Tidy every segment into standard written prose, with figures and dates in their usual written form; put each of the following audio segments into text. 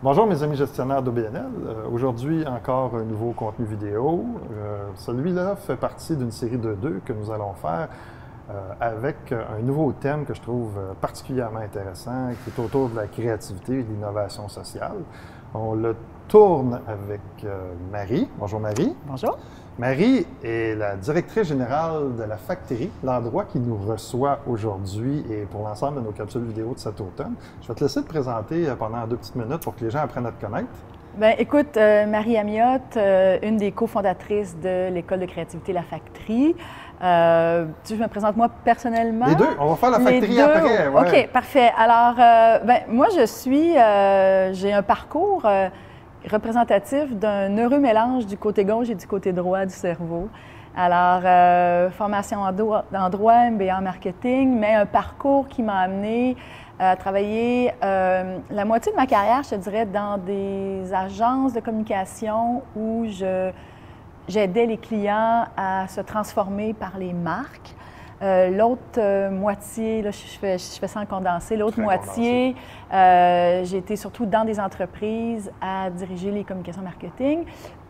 Bonjour mes amis gestionnaires d'OBNL. Aujourd'hui, encore un nouveau contenu vidéo. Celui-là fait partie d'une série de deux que nous allons faire avec un nouveau thème que je trouve particulièrement intéressant, qui est autour de la créativité et de l'innovation sociale. On le tourne avec Marie. Bonjour Marie. Bonjour. Marie est la directrice générale de la Facterie, l'endroit qui nous reçoit aujourd'hui et pour l'ensemble de nos capsules vidéo de cet automne. Je vais te laisser te présenter pendant 2 petites minutes pour que les gens apprennent à te connaître. Bien, écoute, Marie Amiotte, une des cofondatrices de l'école de créativité La Facterie. Je me présente moi personnellement. Les deux, on va faire la Facterie après. Ouais. OK, parfait. Alors, moi, j'ai un parcours représentatif d'un heureux mélange du côté gauche et du côté droit du cerveau. Alors, formation en droit, MBA en marketing, mais un parcours qui m'a amené à travailler la moitié de ma carrière, je te dirais, dans des agences de communication où j'aidais les clients à se transformer par les marques. L'autre moitié, là, je fais ça en condensé, l'autre moitié, j'ai été surtout dans des entreprises à diriger les communications marketing.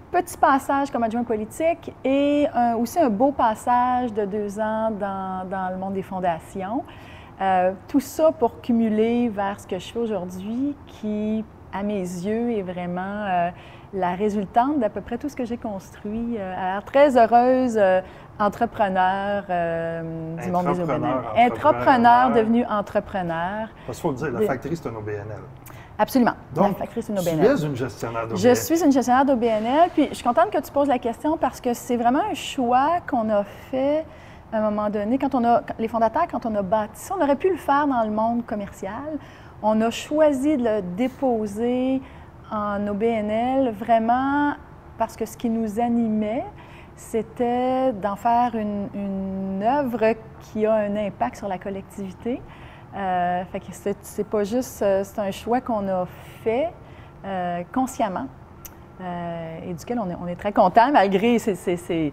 Petit passage comme adjoint politique et aussi un beau passage de 2 ans dans le monde des fondations. Tout ça pour cumuler vers ce que je fais aujourd'hui qui, à mes yeux, est vraiment la résultante d'à peu près tout ce que j'ai construit. Alors, très heureuse entrepreneur du monde des OBNL. Entrepreneur devenu entrepreneur. Parce qu'il faut le dire, la Facterie, c'est un OBNL. Absolument. Donc, la Facterie, c'est une OBNL. Tu es une gestionnaire d'OBNL. Je suis une gestionnaire d'OBNL, puis je suis contente que tu poses la question parce que c'est vraiment un choix qu'on a fait à un moment donné. Les fondateurs, quand on a bâti ça, on aurait pu le faire dans le monde commercial. On a choisi de le déposer en OBNL vraiment parce que ce qui nous animait, c'était d'en faire une œuvre qui a un impact sur la collectivité. Fait que c'est pas juste, c'est un choix qu'on a fait consciemment et duquel on est très content malgré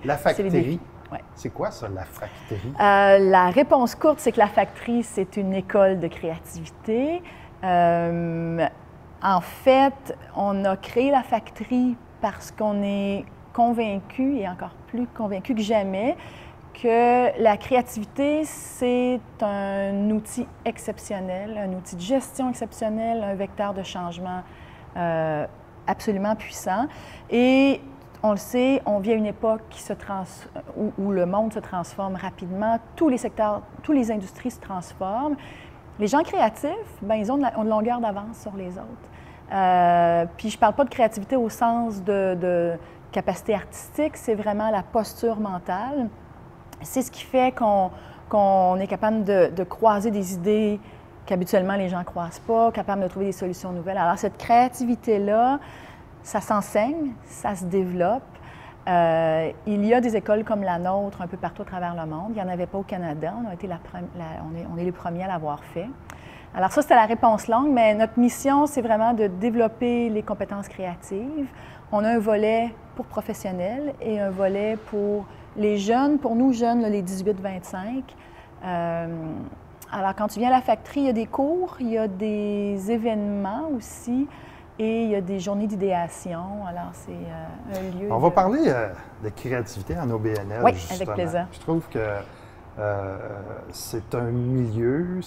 La Facterie. Ouais. C'est quoi ça, la Facterie? La réponse courte, c'est que la Facterie, c'est une école de créativité. En fait, on a créé la Facterie parce qu'on est convaincu, et encore plus convaincu que jamais, que la créativité, c'est un outil exceptionnel, un outil de gestion exceptionnel, un vecteur de changement absolument puissant. Et on le sait, on vit à une époque où le monde se transforme rapidement, tous les secteurs, toutes les industries se transforment. Les gens créatifs, bien, ils ont une longueur d'avance sur les autres. Puis je ne parle pas de créativité au sens de capacité artistique, c'est vraiment la posture mentale. C'est ce qui fait qu'on est capable de croiser des idées qu'habituellement les gens ne croisent pas, capable de trouver des solutions nouvelles. Alors cette créativité-là, ça s'enseigne, ça se développe. Il y a des écoles comme la nôtre un peu partout à travers le monde. Il n'y en avait pas au Canada. On est les premiers à l'avoir fait. Alors ça, c'était la réponse longue, mais notre mission, c'est vraiment de développer les compétences créatives. On a un volet pour professionnels et un volet pour les jeunes, pour nous jeunes, là, les 18-25. Alors, quand tu viens à la Facterie, il y a des cours, il y a des événements aussi et il y a des journées d'idéation. Alors, c'est un lieu... On va parler de créativité en OBNL, oui, justement. avec plaisir. Je trouve que c'est un milieu,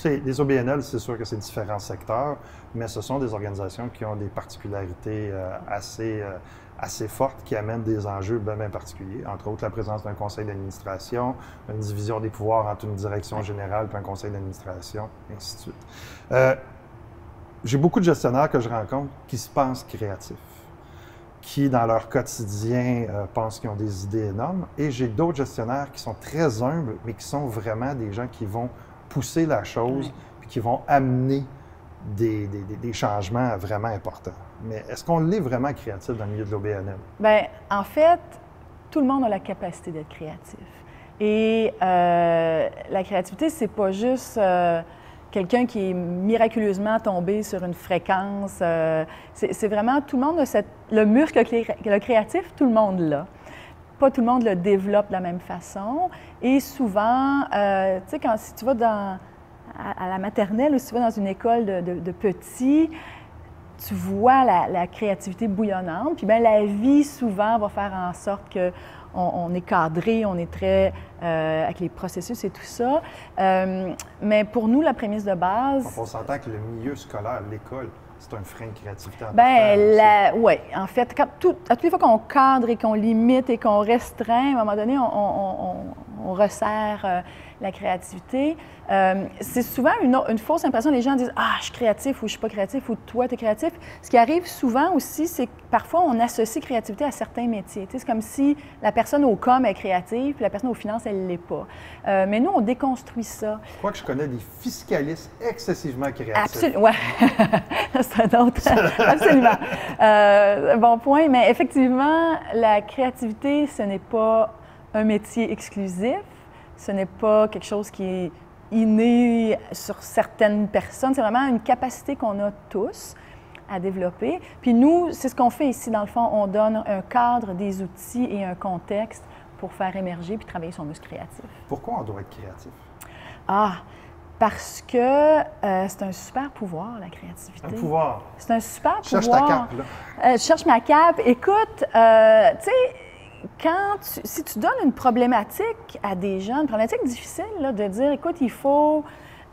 les OBNL, c'est sûr que c'est différents secteurs, mais ce sont des organisations qui ont des particularités assez fortes qui amènent des enjeux bien particuliers. Entre autres, la présence d'un conseil d'administration, une division des pouvoirs entre une direction générale et un conseil d'administration, et ainsi de suite. J'ai beaucoup de gestionnaires que je rencontre qui se pensent créatifs, qui, dans leur quotidien, pensent qu'ils ont des idées énormes. Et j'ai d'autres gestionnaires qui sont très humbles, mais qui sont vraiment des gens qui vont pousser la chose, puis qui vont amener des changements vraiment importants. Mais est-ce qu'on l'est vraiment créatif dans le milieu de l'OBNL? Bien, en fait, tout le monde a la capacité d'être créatif. Et la créativité, c'est pas juste quelqu'un qui est miraculeusement tombé sur une fréquence. C'est vraiment, tout le monde a le muscle créatif, tout le monde l'a. Pas tout le monde le développe de la même façon. Et souvent, tu sais, si tu vas à la maternelle ou si tu vas dans une école de petits, tu vois la créativité bouillonnante. Puis bien, la vie, souvent, va faire en sorte que on est cadré, on est très avec les processus et tout ça. Mais pour nous, la prémisse de base... Donc, on s'entend que le milieu scolaire, l'école, c'est un frein de créativité. Oui, en fait, à toutes les fois qu'on cadre et qu'on limite et qu'on restreint, à un moment donné, on resserre la créativité. C'est souvent une fausse impression. Les gens disent « Ah, je suis créatif » ou « Je suis pas créatif » ou « Toi, tu es créatif ». Ce qui arrive souvent aussi, c'est que parfois, on associe créativité à certains métiers. Tu sais, c'est comme si la personne au com est créative puis la personne aux finances, elle ne l'est pas. Mais nous, on déconstruit ça. Je crois que je connais des fiscalistes excessivement créatifs. Absolument, oui. C'est un autre. Absolument. Bon point. Mais effectivement, la créativité, ce n'est pas un métier exclusif. Ce n'est pas quelque chose qui est inné sur certaines personnes. C'est vraiment une capacité qu'on a tous à développer. Puis nous, c'est ce qu'on fait ici, dans le fond. On donne un cadre, des outils et un contexte pour faire émerger puis travailler son muscle créatif. Pourquoi on doit être créatif? Parce que c'est un super pouvoir, la créativité. Un pouvoir? C'est un super pouvoir. Cherche ta cape, là. Je cherche ma cape. Écoute, tu sais, si tu donnes une problématique à des gens, une problématique difficile, là, de dire, écoute, il faut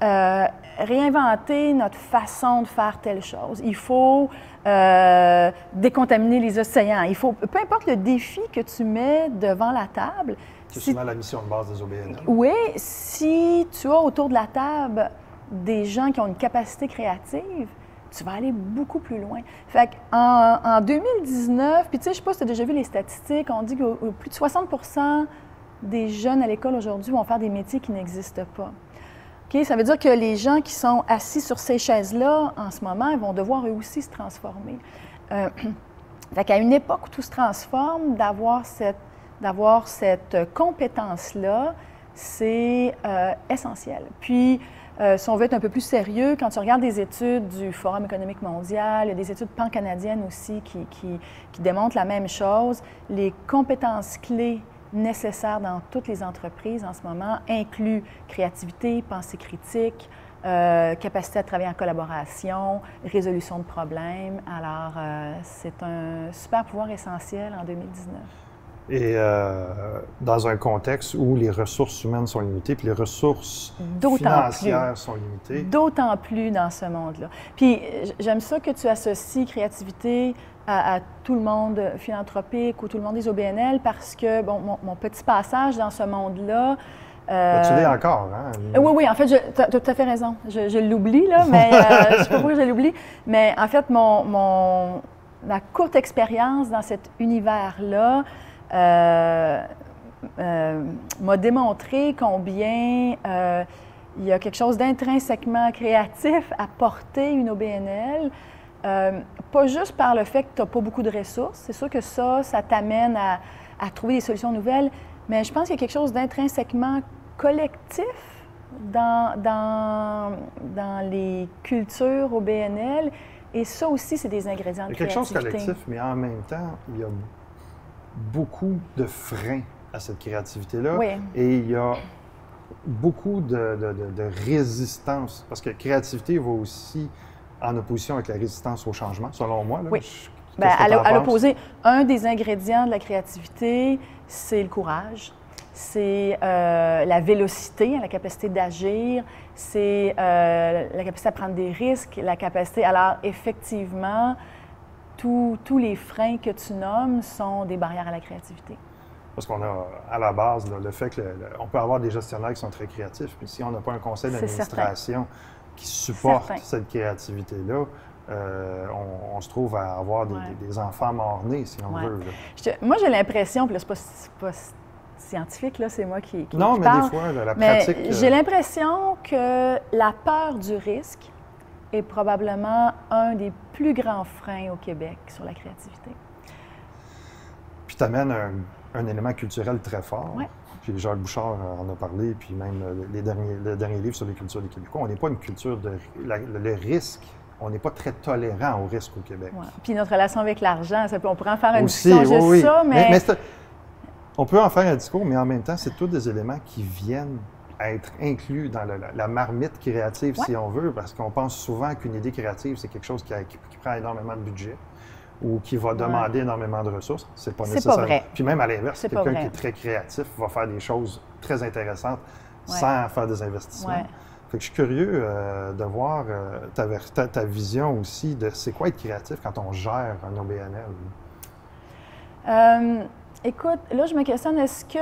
réinventer notre façon de faire telle chose, il faut décontaminer les océans, il faut, peu importe le défi que tu mets devant la table. C'est souvent la mission de base des OBNL. Oui, si tu as autour de la table des gens qui ont une capacité créative, tu vas aller beaucoup plus loin. Fait qu'en 2019, puis tu sais, je ne sais pas si tu as déjà vu les statistiques, on dit que plus de 60% des jeunes à l'école aujourd'hui vont faire des métiers qui n'existent pas. OK? Ça veut dire que les gens qui sont assis sur ces chaises-là en ce moment, ils vont devoir eux aussi se transformer. Fait qu'à une époque où tout se transforme, d'avoir cette compétence-là, c'est essentiel. Puis, si on veut être un peu plus sérieux, quand tu regardes des études du Forum économique mondial, il y a des études pan-canadiennes aussi qui démontrent la même chose. Les compétences clés nécessaires dans toutes les entreprises en ce moment incluent créativité, pensée critique, capacité à travailler en collaboration, résolution de problèmes. Alors, c'est un super pouvoir essentiel en 2019. Et dans un contexte où les ressources humaines sont limitées, puis les ressources financières sont limitées. D'autant plus dans ce monde-là. Puis j'aime ça que tu associes créativité à tout le monde philanthropique ou tout le monde des OBNL parce que, bon, mon petit passage dans ce monde-là... Tu l'es encore, hein? Oui, en fait, tu as tout à fait raison. Je l'oublie, là, mais je ne sais pas pourquoi je l'oublie. Mais en fait, ma courte expérience dans cet univers-là m'a démontré combien il y a quelque chose d'intrinsèquement créatif à porter une OBNL, pas juste par le fait que tu n'as pas beaucoup de ressources, c'est sûr que ça t'amène à trouver des solutions nouvelles, mais je pense qu'il y a quelque chose d'intrinsèquement collectif dans les cultures OBNL, et ça aussi, c'est des ingrédients de créativité. Il y a quelque chose de collectif, mais en même temps, il y a beaucoup de freins à cette créativité-là. Oui. Et il y a beaucoup de résistance, parce que créativité va aussi en opposition avec la résistance au changement, selon moi. Là. Oui. À l'opposé, un des ingrédients de la créativité, c'est le courage, c'est la vélocité, la capacité d'agir, c'est la capacité à prendre des risques, la capacité... Alors, effectivement, tous les freins que tu nommes sont des barrières à la créativité. Parce qu'on a, à la base, là, le fait qu'on peut avoir des gestionnaires qui sont très créatifs, puis si on n'a pas un conseil d'administration qui supporte cette créativité-là, on se trouve à avoir des enfants morts-nés, si on veut. Moi, j'ai l'impression, puis là, c'est pas scientifique, là, c'est moi qui Non, qui mais parle, des fois, la pratique... j'ai l'impression que la peur du risque est probablement un des plus grands freins au Québec sur la créativité. Puis tu amènes un élément culturel très fort. Oui. Puis Jacques Bouchard en a parlé, puis même le dernier livre sur les cultures des Québécois. On n'est pas une culture de... Le risque, on n'est pas très tolérant au risque au Québec. Ouais. Puis notre relation avec l'argent, on pourrait en faire une aussi, discussion juste ça, mais on peut en faire un discours, mais en même temps, c'est tous des éléments qui viennent être inclus dans la marmite créative, Ouais. si on veut, parce qu'on pense souvent qu'une idée créative, c'est quelque chose qui prend énormément de budget ou qui va demander énormément de ressources. C'est pas C'est nécessaire. pas vrai. Puis même à l'inverse, C'est pas quelqu'un vrai. qui est très créatif va faire des choses très intéressantes Ouais. sans faire des investissements. Ouais. Fait que je suis curieux de voir ta vision aussi de c'est quoi être créatif quand on gère un OBNL. Écoute, là, je me questionne, est-ce que...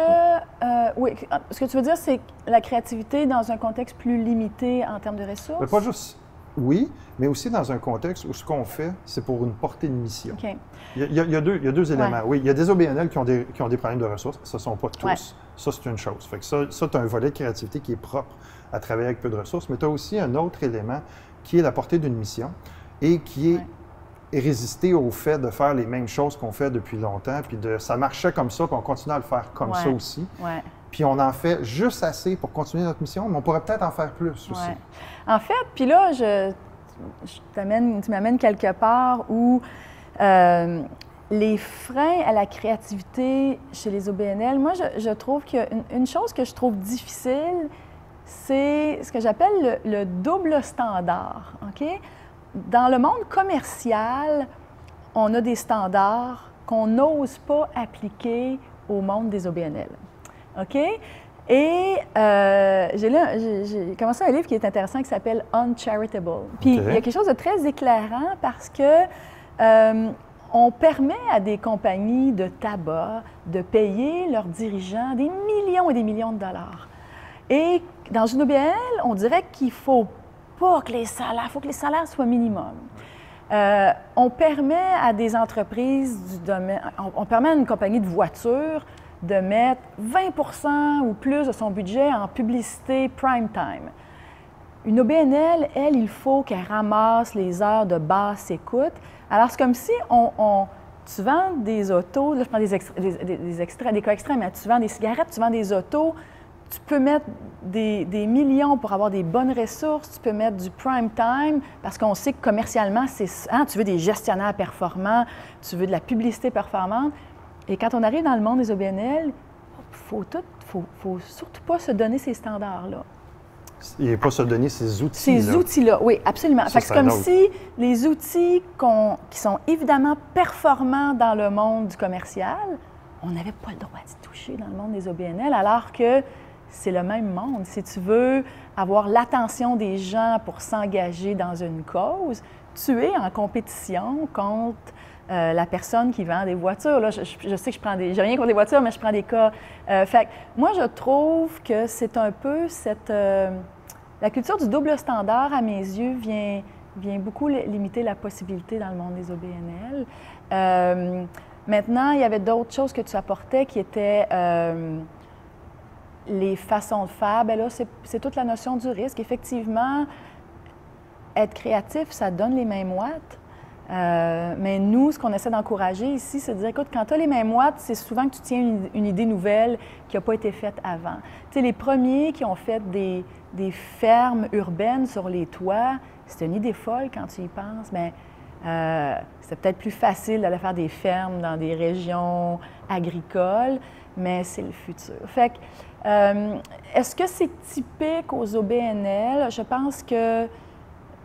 oui, ce que tu veux dire, c'est la créativité dans un contexte plus limité en termes de ressources? Mais pas juste, oui, mais aussi dans un contexte où ce qu'on fait, c'est pour une portée de mission. OK. Il y a deux éléments. Oui, il y a des OBNL qui ont des problèmes de ressources. Ce ne sont pas tous. Ouais. Ça, c'est une chose. Fait que ça tu as un volet de créativité qui est propre à travailler avec peu de ressources, mais tu as aussi un autre élément qui est la portée d'une mission et qui est résister au fait de faire les mêmes choses qu'on fait depuis longtemps, puis ça marchait comme ça, puis on continue à le faire comme ça aussi. Ouais. Puis on en fait juste assez pour continuer notre mission, mais on pourrait peut-être en faire plus aussi. Ouais. En fait, puis là, tu m'amènes quelque part où les freins à la créativité chez les OBNL, moi, je trouve qu'une chose que je trouve difficile, c'est ce que j'appelle le double standard. OK? Dans le monde commercial, on a des standards qu'on n'ose pas appliquer au monde des OBNL. OK? Et j'ai commencé un livre qui est intéressant qui s'appelle Uncharitable. Puis il y a quelque chose de très éclairant parce que on permet à des compagnies de tabac de payer leurs dirigeants des millions et des millions de dollars. Et dans une OBNL, on dirait qu'il faut pas que les salaires soient minimum. On permet à des entreprises du domaine, on permet à une compagnie de voitures de mettre 20 ou plus de son budget en publicité prime time. Une OBNL, elle, il faut qu'elle ramasse les heures de basse écoute. Alors, c'est comme si tu vends des autos, là, je prends des cas extrêmes, mais tu vends des cigarettes, tu vends des autos, tu peux mettre des millions pour avoir des bonnes ressources, tu peux mettre du prime time, parce qu'on sait que commercialement, tu veux des gestionnaires performants, tu veux de la publicité performante. Et quand on arrive dans le monde des OBNL, il ne faut surtout pas se donner ces standards-là. Il ne faut pas se donner ces outils-là. Ces outils-là, oui, absolument. C'est comme si les outils qui sont évidemment performants dans le monde du commercial, on n'avait pas le droit d'y toucher dans le monde des OBNL, alors que c'est le même monde. Si tu veux avoir l'attention des gens pour s'engager dans une cause, tu es en compétition contre la personne qui vend des voitures. Là, je sais que j'ai rien contre les voitures, mais je prends des cas. Fait que moi, je trouve que c'est un peu la culture du double standard, à mes yeux, vient beaucoup limiter la possibilité dans le monde des OBNL. Maintenant, il y avait d'autres choses que tu apportais qui étaient les façons de faire. Bien là, c'est toute la notion du risque. Effectivement, être créatif, ça donne les mêmes watts. Mais nous, ce qu'on essaie d'encourager ici, c'est de dire, écoute, quand tu as les mêmes watts, c'est souvent que tu tiens une idée nouvelle qui n'a pas été faite avant. Tu sais, les premiers qui ont fait des fermes urbaines sur les toits, c'est une idée folle quand tu y penses, mais c'est peut-être plus facile d'aller faire des fermes dans des régions agricoles, mais c'est le futur. Fait que, est-ce que c'est typique aux OBNL? Je pense que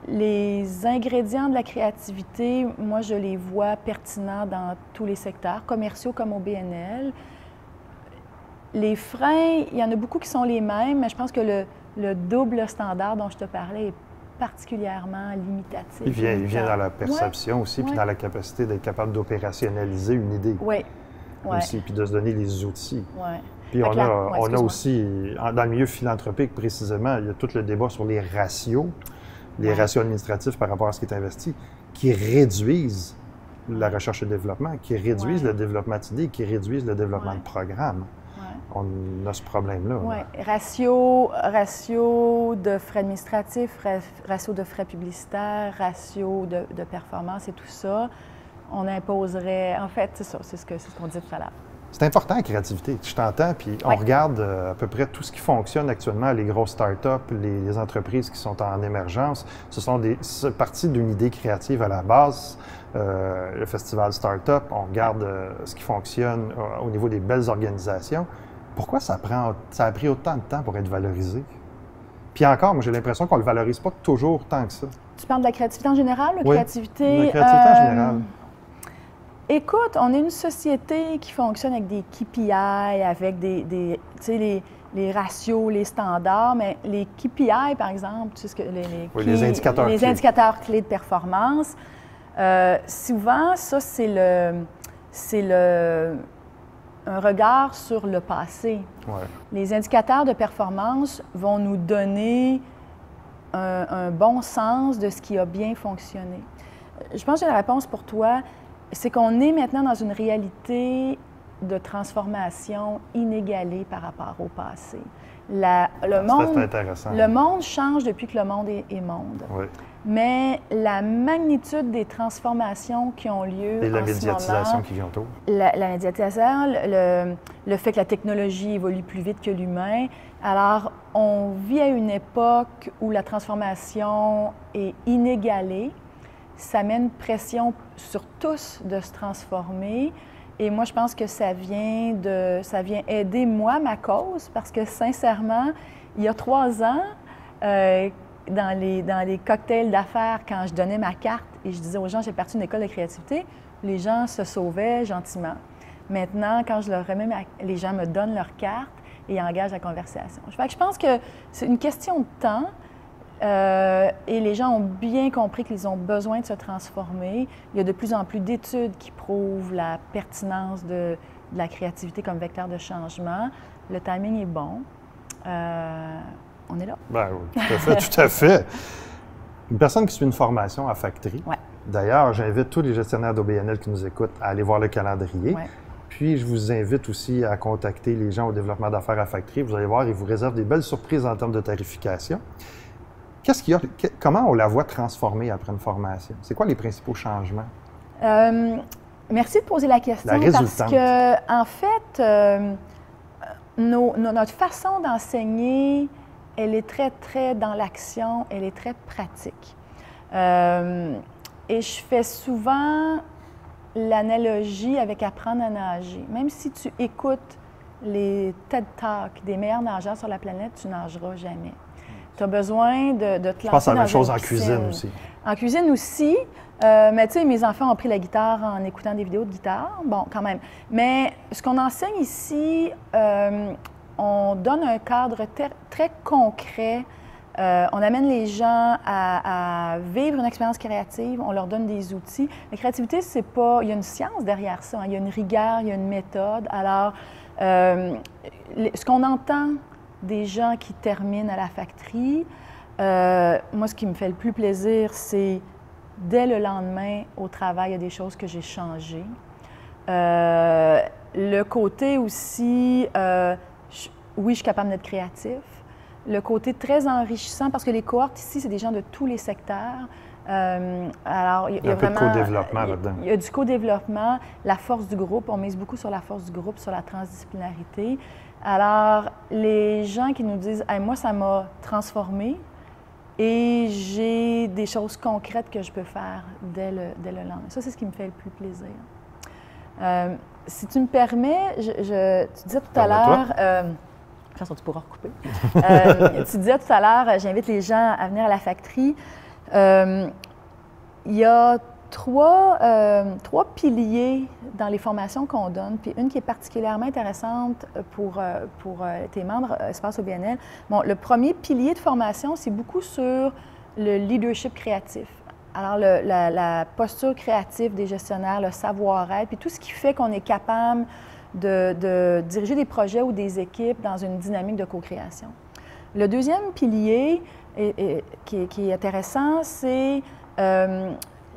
les ingrédients de la créativité, moi, je les vois pertinents dans tous les secteurs, commerciaux comme OBNL. Les freins, il y en a beaucoup qui sont les mêmes, mais je pense que le double standard dont je te parlais est particulièrement limitatif. Il vient dans la perception aussi, puis dans la capacité d'être capable d'opérationnaliser une idée. Oui. Aussi, puis de se donner les outils. Oui. Puis on a aussi, dans le milieu philanthropique précisément, il y a tout le débat sur les ratios. Les ratios administratifs par rapport à ce qui est investi, qui réduisent la recherche et le développement, qui réduisent le développement d'idées, qui réduisent le développement de programmes. On a ce problème-là. Oui. Ratio de frais administratifs, ratio de frais publicitaires, ratio de performance et tout ça, on imposerait... En fait, c'est ça, c'est ce qu'on dit tout à l'heure. C'est important, la créativité. Je t'entends, puis on regarde à peu près tout ce qui fonctionne actuellement, les grosses startups, les entreprises qui sont en émergence. C'est parti d'une idée créative à la base. Le festival Startup, on regarde ce qui fonctionne au niveau des belles organisations. Pourquoi ça a pris autant de temps pour être valorisé? Puis encore, moi, j'ai l'impression qu'on ne le valorise pas toujours tant que ça. Tu parles de la créativité en général ou Oui, créativité? de la créativité en général. Écoute, on est une société qui fonctionne avec des KPI, avec tu sais, les ratios, les standards, mais les KPI, par exemple, tu sais ce que les indicateurs les clés. Indicateurs clés de performance, souvent, ça, c'est un regard sur le passé. Ouais. Les indicateurs de performance vont nous donner un bon sens de ce qui a bien fonctionné. Je pense que j'ai la réponse pour toi. C'est qu'on est maintenant dans une réalité de transformation inégalée par rapport au passé. Le monde change depuis que le monde est monde. Oui. Mais la magnitude des transformations qui ont lieu et la en ce médiatisation moment, qui vient autour. la médiatisation, le fait que la technologie évolue plus vite que l'humain. Alors, on vit à une époque où la transformation est inégalée. Ça met une pression sur tous de se transformer. Et moi, je pense que ça vient aider moi, ma cause, parce que sincèrement, il y a 3 ans, dans les cocktails d'affaires, quand je donnais ma carte et je disais aux gens, j'ai parti d'une école de créativité, les gens se sauvaient gentiment. Maintenant, quand je leur remets, les gens me donnent leur carte et engagent la conversation. Fait que je pense que c'est une question de temps. Et les gens ont bien compris qu'ils ont besoin de se transformer. Il y a de plus en plus d'études qui prouvent la pertinence de la créativité comme vecteur de changement. Le timing est bon. On est là. Ben oui, tout à fait, tout à fait. Une personne qui suit une formation à Factri. Ouais. D'ailleurs, j'invite tous les gestionnaires d'OBNL qui nous écoutent à aller voir le calendrier. Ouais. Puis, je vous invite aussi à contacter les gens au développement d'affaires à Factri. Vous allez voir, ils vous réservent des belles surprises en termes de tarification. Qu'est-ce qu'il y a? Comment on la voit transformer après une formation? C'est quoi les principaux changements? Merci de poser la question. La résultante. Parce que, en fait, notre façon d'enseigner, elle est très, très dans l'action, elle est très pratique. Et je fais souvent l'analogie avec apprendre à nager. Même si tu écoutes les TED Talks des meilleurs nageurs sur la planète, tu nageras jamais. Tu as besoin de te lancer. Je pense à la même chose en piscine. cuisine aussi. En cuisine aussi. Mais tu sais, mes enfants ont pris la guitare en écoutant des vidéos de guitare. Bon, quand même. Mais ce qu'on enseigne ici, on donne un cadre très concret. On amène les gens à vivre une expérience créative. On leur donne des outils. La créativité, c'est pas... Il y a une science derrière ça. Hein. Il y a une rigueur, il y a une méthode. Alors, ce qu'on entend des gens qui terminent à la Factri, moi, ce qui me fait le plus plaisir, c'est dès le lendemain au travail, il y a des choses que j'ai changées. Le côté aussi, oui, je suis capable d'être créatif. Le côté très enrichissant, parce que les cohortes ici, c'est des gens de tous les secteurs. Alors, il y a un peu vraiment, de co-développement là-dedans. Il y a du co-développement, la force du groupe. On mise beaucoup sur la force du groupe, sur la transdisciplinarité. Alors, les gens qui nous disent hey, « moi, ça m'a transformé et j'ai des choses concrètes que je peux faire dès le lendemain. » Ça, c'est ce qui me fait le plus plaisir. Si tu me permets, tu disais tout à l'heure... de toute façon, tu pourras recouper. Tu disais tout à l'heure, j'invite les gens à venir à la Factri. Il y a trois piliers dans les formations qu'on donne, puis une qui est particulièrement intéressante pour tes membres Espace OBNL. Bon, le premier pilier de formation, c'est beaucoup sur le leadership créatif. Alors, la posture créative des gestionnaires, le savoir-être, puis tout ce qui fait qu'on est capable de diriger des projets ou des équipes dans une dynamique de co-création. Le deuxième pilier qui est intéressant, c'est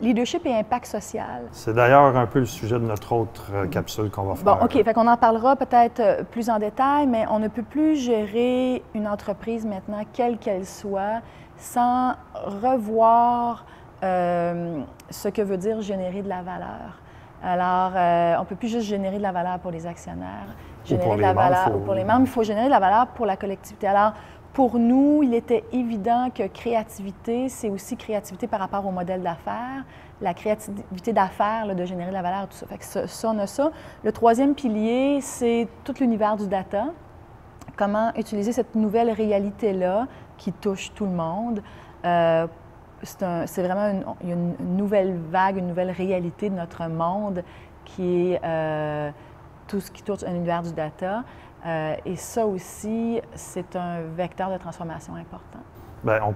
leadership et impact social. C'est d'ailleurs un peu le sujet de notre autre capsule qu'on va faire. Bon, OK. Fait qu'on en parlera peut-être plus en détail, mais on ne peut plus gérer une entreprise maintenant, quelle qu'elle soit, sans revoir ce que veut dire générer de la valeur. Alors, on ne peut plus juste générer de la valeur pour les actionnaire, générer de la valeur pour les membres, il faut générer de la valeur pour la collectivité. Alors, pour nous, il était évident que créativité, c'est aussi créativité par rapport au modèle d'affaires, la créativité d'affaires, de générer de la valeur, tout ça. Fait que ça, on a ça. Le troisième pilier, c'est tout l'univers du data. comment utiliser cette nouvelle réalité-là qui touche tout le monde. C'est vraiment il y a une nouvelle vague, une nouvelle réalité de notre monde qui est tout ce qui touche à l'univers du data. Et ça aussi, c'est un vecteur de transformation important. Bien, on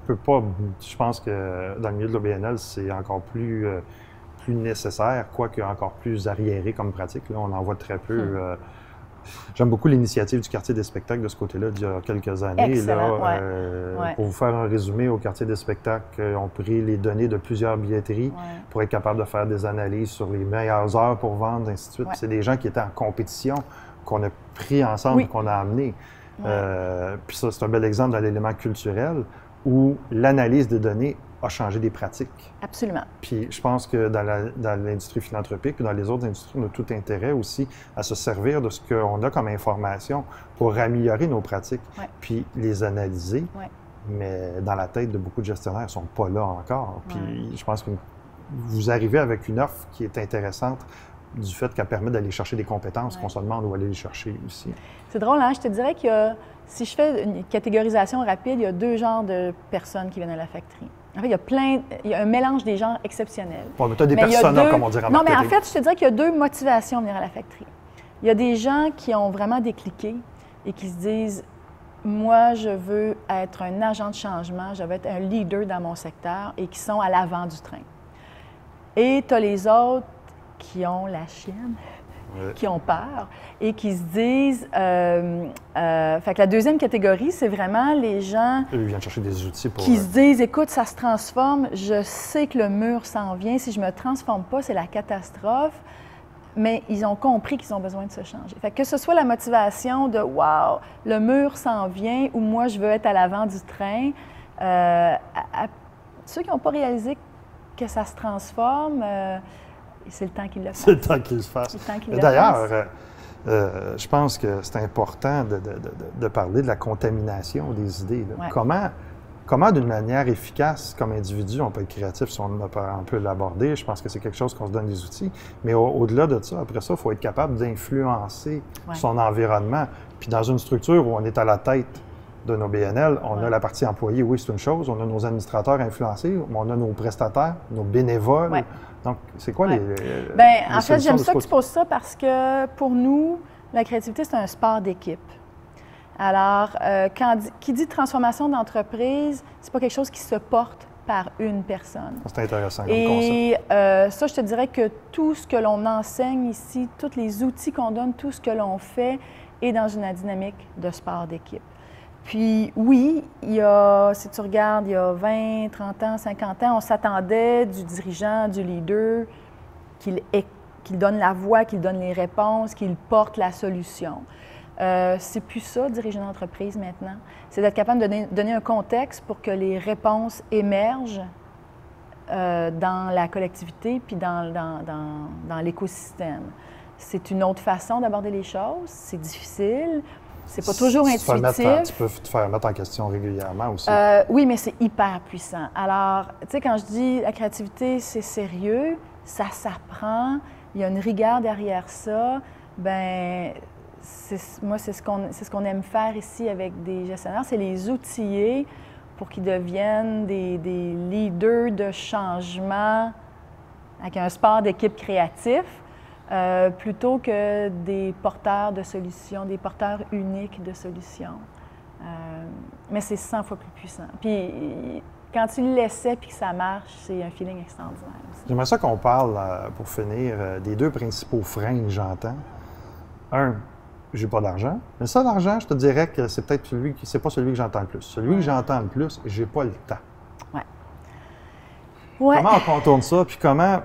peut pas, je pense que dans le milieu de l'OBNL, c'est encore plus nécessaire, quoique encore plus arriéré comme pratique. Là, on en voit très peu. J'aime beaucoup l'initiative du quartier des spectacles de ce côté-là d'il y a quelques années. Excellent, là, Pour vous faire un résumé, au quartier des spectacles, on pris les données de plusieurs billetteries pour être capable de faire des analyses sur les meilleures heures pour vendre, ainsi de suite. C'est des gens qui étaient en compétition, qu'on a pris ensemble, qu'on a amenés. Puis ça, c'est un bel exemple dans l'élément culturel où l'analyse des données a changé des pratiques. Absolument. Puis je pense que dans l'industrie philanthropique et dans les autres industries, on a tout intérêt aussi à se servir de ce qu'on a comme information pour améliorer nos pratiques, puis les analyser. Mais dans la tête de beaucoup de gestionnaires, ils ne sont pas là encore. Puis je pense que vous arrivez avec une offre qui est intéressante du fait qu'elle permet d'aller chercher des compétences qu'on se demande où aller les chercher aussi. C'est drôle, hein? Je te dirais que si je fais une catégorisation rapide, il y a 2 genres de personnes qui viennent à la factory. En fait, il y a un mélange des genres exceptionnels. Bon, mais tu as des personas, comme on dirait en marketing. Non, mais en fait, je te dirais qu'il y a 2 motivations à venir à la factory. Il y a des gens qui ont vraiment décliqué et qui se disent « Moi, je veux être un agent de changement, je veux être un leader dans mon secteur » et qui sont à l'avant du train. Et tu as les autres qui ont la chienne, qui ont peur et qui se disent... fait que la deuxième catégorie, c'est vraiment les gens ils viennent chercher des outils pour, qui se disent, écoute, ça se transforme, je sais que le mur s'en vient, si je ne me transforme pas, c'est la catastrophe, mais ils ont compris qu'ils ont besoin de se changer. Fait que ce soit la motivation de « wow, le mur s'en vient » ou « moi, je veux être à l'avant du train », ceux qui n'ont pas réalisé que ça se transforme, c'est le temps qu'ils le fassent. C'est le temps qu'ils le fassent. D'ailleurs, je pense que c'est important de parler de la contamination des idées. Comment d'une manière efficace, comme individu, on peut être créatif si on peut l'aborder. Je pense que c'est quelque chose qu'on se donne des outils. Mais au-delà de ça, après ça, il faut être capable d'influencer son environnement. Puis dans une structure où on est à la tête de nos BNL, on a la partie employée, oui, c'est une chose. On a nos administrateurs influencés, on a nos prestataires, nos bénévoles. Donc, c'est quoi les en fait, j'aime ça que tu poses ça parce que pour nous, la créativité, c'est un sport d'équipe. Alors, qui dit transformation d'entreprise, c'est pas quelque chose qui se porte par une personne. C'est intéressant comme concept. Et ça, je te dirais que tout ce que l'on enseigne ici, tous les outils qu'on donne, tout ce que l'on fait est dans une dynamique de sport d'équipe. Puis oui, si tu regardes, il y a 20, 30 ans, 50 ans, on s'attendait du dirigeant, du leader, qu'il donne la voix, qu'il donne les réponses, qu'il porte la solution. C'est plus ça, diriger une entreprise maintenant. C'est d'être capable de donner un contexte pour que les réponses émergent dans la collectivité puis dans l'écosystème. C'est une autre façon d'aborder les choses, c'est difficile. C'est pas toujours intuitif. Tu peux te faire mettre en question régulièrement aussi. Oui, mais c'est hyper puissant. Alors, tu sais, quand je dis la créativité, c'est sérieux, ça s'apprend, il y a une rigueur derrière ça. Bien, moi, c'est ce qu'on aime faire ici avec des gestionnaires, c'est les outiller pour qu'ils deviennent des leaders de changement avec un sport d'équipe créatif. Plutôt que des porteurs de solutions, des porteurs uniques de solutions. Mais c'est 100 fois plus puissant. Puis quand tu le laissais puis que ça marche, c'est un feeling extraordinaire aussi. J'aimerais ça qu'on parle, pour finir, des 2 principaux freins que j'entends. Un, j'ai pas d'argent. Mais ça, l'argent, je te dirais que c'est peut-être c'est pas celui que j'entends le plus. Celui que j'entends le plus, j'ai pas le temps. Comment on contourne ça? Puis comment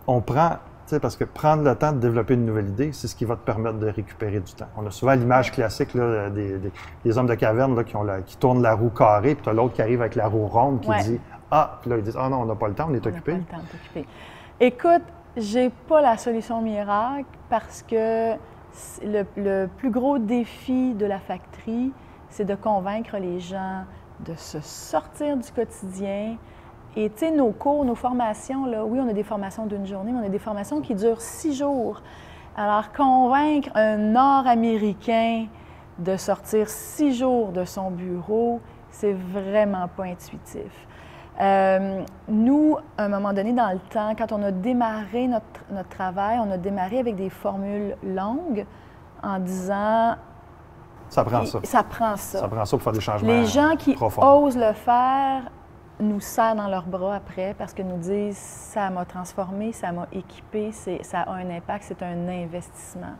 on prend... Parce que prendre le temps de développer une nouvelle idée, c'est ce qui va te permettre de récupérer du temps. On a souvent l'image classique là, des hommes de caverne là, qui tournent la roue carrée, puis tu as l'autre qui arrive avec la roue ronde qui dit « Ah! » Puis là, ils disent « Ah non, on n'a pas le temps, on est occupé. » On n'a pas le temps d'occuper. Écoute, j'ai pas la solution miracle parce que le plus gros défi de la factory, c'est de convaincre les gens de se sortir du quotidien. Et tu sais, nos cours, nos formations, là, oui, on a des formations d'une journée, mais on a des formations qui durent 6 jours. Alors, convaincre un Nord-Américain de sortir 6 jours de son bureau, c'est vraiment pas intuitif. Nous, à un moment donné dans le temps, quand on a démarré notre travail, on a démarré avec des formules longues en disant... Ça prend ça. Ça prend ça. Ça prend ça pour faire des changements Les gens qui profonds. osent le faire nous serrent dans leurs bras après parce que nous disent « ça m'a transformé, ça m'a équipé, ça a un impact, c'est un investissement ».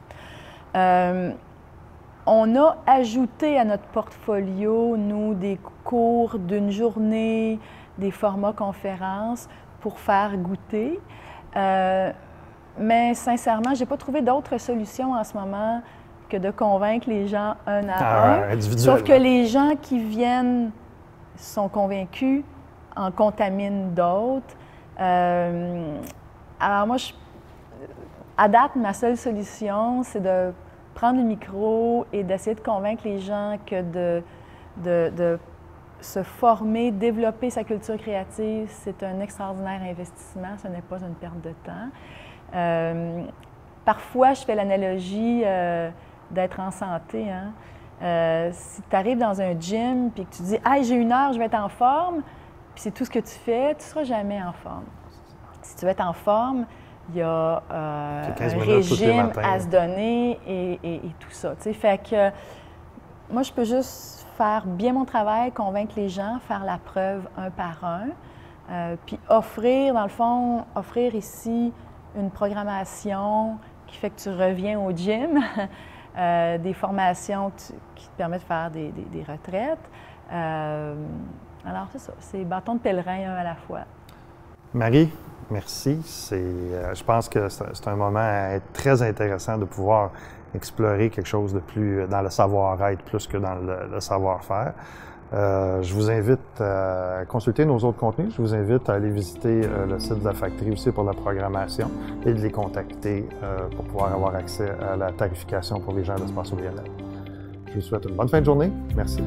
On a ajouté à notre portfolio, nous, des cours d'une journée, des formats conférences pour faire goûter. Mais sincèrement, je n'ai pas trouvé d'autre solution en ce moment que de convaincre les gens un à un. Sauf que les gens qui viennent sont convaincus, en contaminent d'autres. Alors moi, à date, ma seule solution, c'est de prendre le micro et d'essayer de convaincre les gens que de se former, développer sa culture créative, c'est un extraordinaire investissement, ce n'est pas une perte de temps. Parfois, je fais l'analogie d'être en santé. Hein. Si tu arrives dans un gym et que tu dis « Hey, j'ai 1 heure, je vais être en forme », puis c'est tout ce que tu fais, tu ne seras jamais en forme. Si tu veux être en forme, il y a un régime à se donner et tout ça. T'sais. Fait que moi, je peux juste faire bien mon travail, convaincre les gens, faire la preuve un par un, puis offrir, dans le fond, offrir ici une programmation qui fait que tu reviens au gym, des formations qui te permettent de faire des retraites. Alors, c'est ça, c'est bâton de pèlerin un à la fois. Marie, merci. Je pense que c'est un moment très intéressant de pouvoir explorer quelque chose de plus dans le savoir-être plus que dans le savoir-faire. Je vous invite à consulter nos autres contenus. Je vous invite à aller visiter le site de la Factory aussi pour la programmation et de les contacter pour pouvoir avoir accès à la tarification pour les gens d'Espace OBNL. Je vous souhaite une bonne fin de journée. Merci.